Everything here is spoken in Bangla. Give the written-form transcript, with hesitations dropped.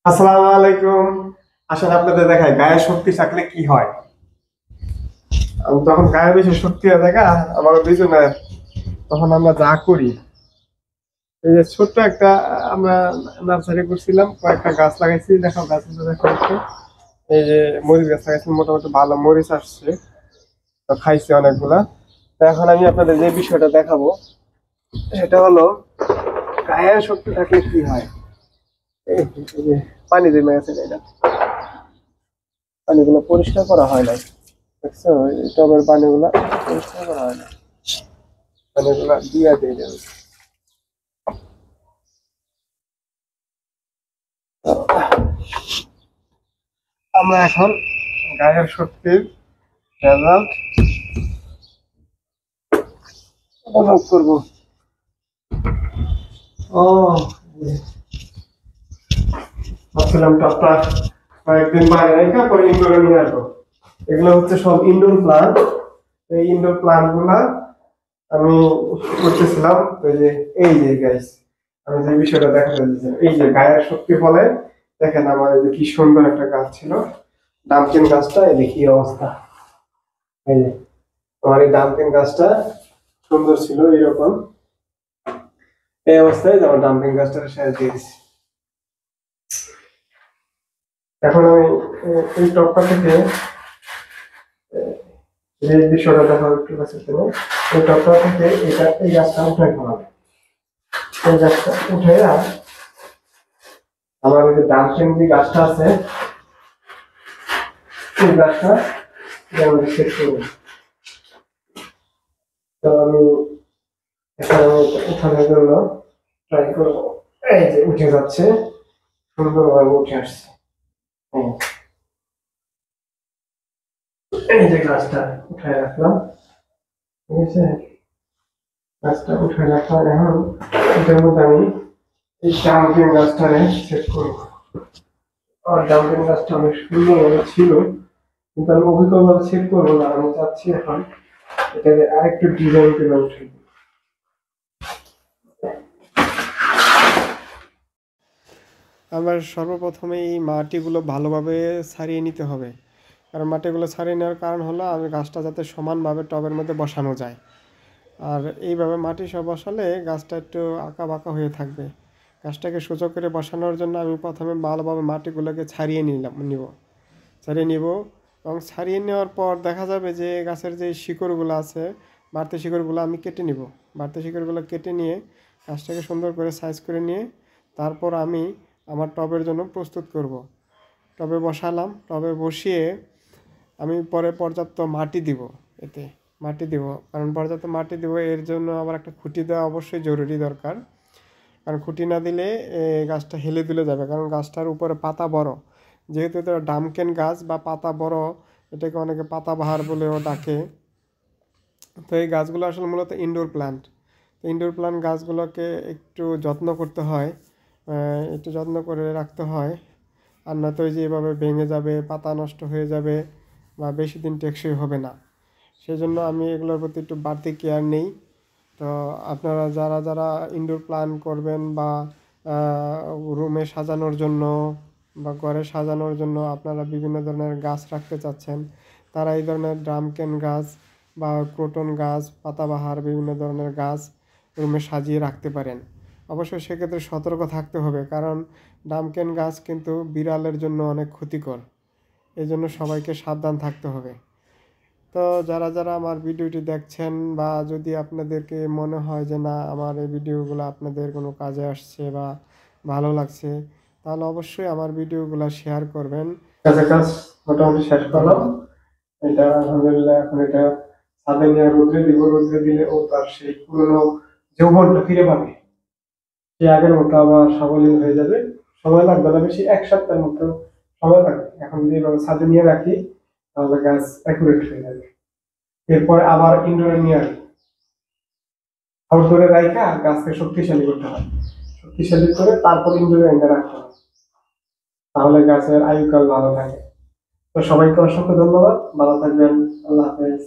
আসসালামু আলাইকুম। আসলে আপনাদের দেখায় গায়ে শক্তি থাকলে কি হয়। তখন গায়ে বেশি শক্তি হয়ে দেখা আমার দুইজনে, তখন আমরা যা করি, এই যে ছোট্ট একটা আমরা নার্সারি করছিলাম, কয়েকটা গাছ লাগাইছি। দেখো গাছ দেখো একটু। এই যে মরিচ গাছ লাগাইছি, মোটামুটি ভালো মরিচ আসছে, তো খাইছি অনেকগুলা। তো এখন আমি আপনাদের যে বিষয়টা দেখাবো সেটা হলো গায়ে শক্তি থাকলে কি হয়। এই যে পানি জমে গেছে, এটা পানিগুলো পরিষ্কার করা হয় না, দেখছো? এই টবের পানিগুলা পরিষ্কার করা হয় না, পানিগুলা দিয়া দিয়ে দেবে। তো আমরা এখন গায়ের শক্তির রেজাল্ট উপভোগ করবো। ও, ভাবছিলাম টপটা কয়েকদিন বাইরে রেখে পরে ইনডোরে নিয়ে আসবো। এগুলো হচ্ছে সব ইনডোর প্লান্ট। এই ইনডোর প্লান্ট গুলা আমি করতেছিলাম। তো এই যে গাইস, আমি যে বিষয়টা দেখাতে চাইছিলাম, এই যে গায়ের শক্তি ফলে দেখেন আমার এই যে কি সুন্দর একটা গাছ ছিল, ডাম্পকিন গাছটা, এই যে কি অবস্থা। এই যে আমার এই ডাম্পকিন গাছটা সুন্দর ছিল এরকম, এই অবস্থায় যে আমার ডাম্পকিন গাছটা শেষ দিয়ে দিচ্ছি। এখন আমি এই টপটা থেকে যে বিষয়টা দেখা একটু কাছে ছিল, এই টপটা থেকে এটা এই গাছটা উঠে ফেলাম। এই গাছটা উঠে আমার ওই যে ডাম্পকিন যে গাছটা আছে, এই গাছটা যেমন সেট করবো। তো আমি এখানে উঠানোর জন্য ট্রাই করবো। এই যে উঠে যাচ্ছে, সুন্দরভাবে উঠে আসছে। হুম। এই যে গাছটা উঠায় রাখলাম, ঠিক আছে? গাছটা উঠায় রাখলাম। এখন এটার মধ্যে আমি এই ডাম্পিং গাছটারে সেট করবো। আর ডাম্পিং গাছটা অনেক সুন্দরভাবে ছিল, কিন্তু আমি অভিজ্ঞভাবে সেট করবো না। আমি চাচ্ছি এখন এটাকে আরেকটু ডিজাইন করে উঠে। আমার সর্বপ্রথমে এই মাটিগুলো ভালোভাবে ছাড়িয়ে নিতে হবে। কারণ মাটিগুলো ছাড়িয়ে নেওয়ার কারণ হলো আমি গাছটা যাতে সমানভাবে টবের মধ্যে বসানো যায়। আর এইভাবে মাটি সব বসালে গাছটা একটু আঁকা বাঁকা হয়ে থাকবে। গাছটাকে সোজা করে বসানোর জন্য আমি প্রথমে ভালোভাবে মাটিগুলোকে ছাড়িয়ে নিব। এবং ছাড়িয়ে নেওয়ার পর দেখা যাবে যে গাছের যে শিকড়গুলো আছে, বাড়তি শিকড়গুলো আমি কেটে নিব। বাড়তি শিকড়গুলো কেটে নিয়ে গাছটাকে সুন্দর করে সাইজ করে নিয়ে তারপর আমি আমার টবের জন্য প্রস্তুত করব। টবে বসালাম, টবে বসিয়ে আমি পরে পর্যাপ্ত মাটি দিব। এতে মাটি দিব, কারণ পর্যাপ্ত মাটি দিব, এর জন্য আবার একটা খুঁটি দেওয়া অবশ্যই জরুরি দরকার। কারণ খুঁটি না দিলে গাছটা হেলে দুলে যাবে, কারণ গাছটার উপরে পাতা বড়। যেহেতু এটা ডামকেন গাছ বা পাতা বড়, এটাকে অনেকে পাতাবাহার বলেও ডাকে। তো এই গাছগুলো আসলে মূলত ইনডোর প্ল্যান্ট। ইনডোর প্ল্যান্ট গাছগুলোকে একটু যত্ন করতে হয়, একটু যত্ন করে রাখতে হয়। আর না তো যে এভাবে ভেঙে যাবে, পাতা নষ্ট হয়ে যাবে বা বেশি দিন টেকসই হবে না। সেজন্য আমি এগুলোর প্রতি একটু বাড়তি কেয়ার নেই। তো আপনারা যারা যারা ইনডোর প্ল্যান্ট করবেন বা রুমে সাজানোর জন্য বা ঘরে সাজানোর জন্য আপনারা বিভিন্ন ধরনের গাছ রাখতে চাচ্ছেন, তারা এই ধরনের ড্রামকেন গাছ বা ক্রোটন গাছ, পাতাবাহার বিভিন্ন ধরনের গাছ রুমে সাজিয়ে রাখতে পারেন। অবশ্যই সেক্ষেত্রে সতর্ক থাকতে হবে, কারণ ড্রামকেন গাছ কিন্তু বিড়ালের জন্য অনেক ক্ষতিকর। এই জন্য সবাইকে সাবধান থাকতে হবে। তো যারা যারা আমার ভিডিওটি দেখছেন, বা যদি আপনাদেরকে মনে হয় যে না আমার এই ভিডিওগুলো আপনাদের কোনো কাজে আসছে বা ভালো লাগছে, তাহলে অবশ্যই আমার ভিডিওগুলো শেয়ার করবেন। কাজে কাজ মোটামুটি শেষ করলাম। এটা আলহামদুলিল্লাহ, এখন এটা ছাদে নিয়ে রোদ্রে দিব। রোদ্রে দিলে ও তার সেই পুরোনো যৌবনটা ফিরে পাবে, সে আগের মতো আবার সাবলীল হয়ে যাবে। সময় লাগবে না বেশি, 1 সপ্তাহের মতো সময় লাগবে। এখন যদি এভাবে ছাদে নিয়ে রাখি তাহলে গাছ অ্যাকুরেট হয়ে যাবে। এরপর আবার ইনডোরে নিয়ে আসবো। আউটডোরে রাখা গাছকে শক্তিশালী করতে হয়, শক্তিশালী করে তারপর ইনডোরে এনে রাখতে হয়, তাহলে গাছের আয়ুকাল ভালো থাকে। তো সবাইকে অসংখ্য ধন্যবাদ, ভালো থাকবেন, আল্লাহ হাফেজ।